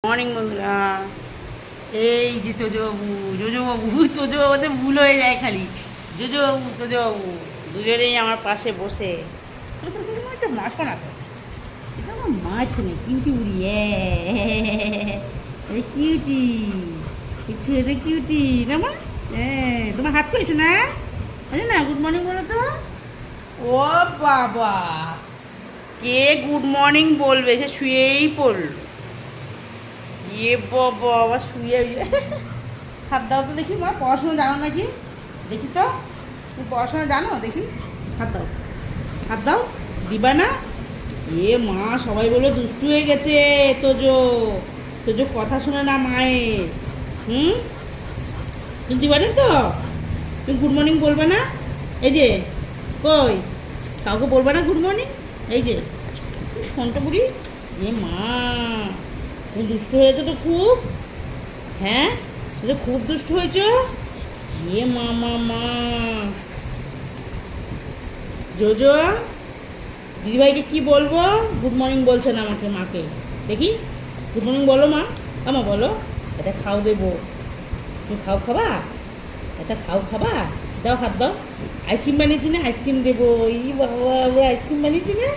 Morning বন্ধুরা। এই যে তোজবাবু তোজবাবুতে ভুল হয়ে যায় খালি। তোজবাবু দুজনেই আমার পাশে বসে একটা মাছ না তো, এটা আমার মাছ নেই। কিউটি বুড়ি কিউটি ছেলে কিউটি না মা। তোমার হাত করেছো না? আরে না, গুড মর্নিং বলো তো। ও বাবা, কে গুড মর্নিং বলবে? সে শুয়েই পড়ল। বাবা আবার শুয়ে হাত দাও তো দেখি। মা পড়াশোনা জানো নাকি? দেখি তো, তুমি পড়াশোনা জানো দেখি। হাত দাও, হাত দাও। দিবা না? মা, সবাই বললো দুষ্টু হয়ে গেছে। তোজো তোজো কথা শোনে না মায়ের। তুমি দিবা না তো? তুমি গুড মর্নিং বলবে না? এই যে কই, কাউকে বলবে না গুড মর্নিং? এই যে শোনটা বুড়ি। মা, তুমি দুষ্ট হয়েছো তো খুব। হ্যাঁ, তুমি খুব দুষ্ট হয়েছো। মা মা মা জোজো, দিদিভাইকে কি বলবো? গুড মর্নিং বলছেন আমাকে, মাকে দেখি। গুড মর্নিং বলো মা। আমা বলো, এটা খাও দেবো। তুমি খাবা? এটা খাবা। দাও, হাত দাও। আইসক্রিম বানিয়েছি না, আইসক্রিম দেবো। বাবা, আইসক্রিম বানিয়েছি না।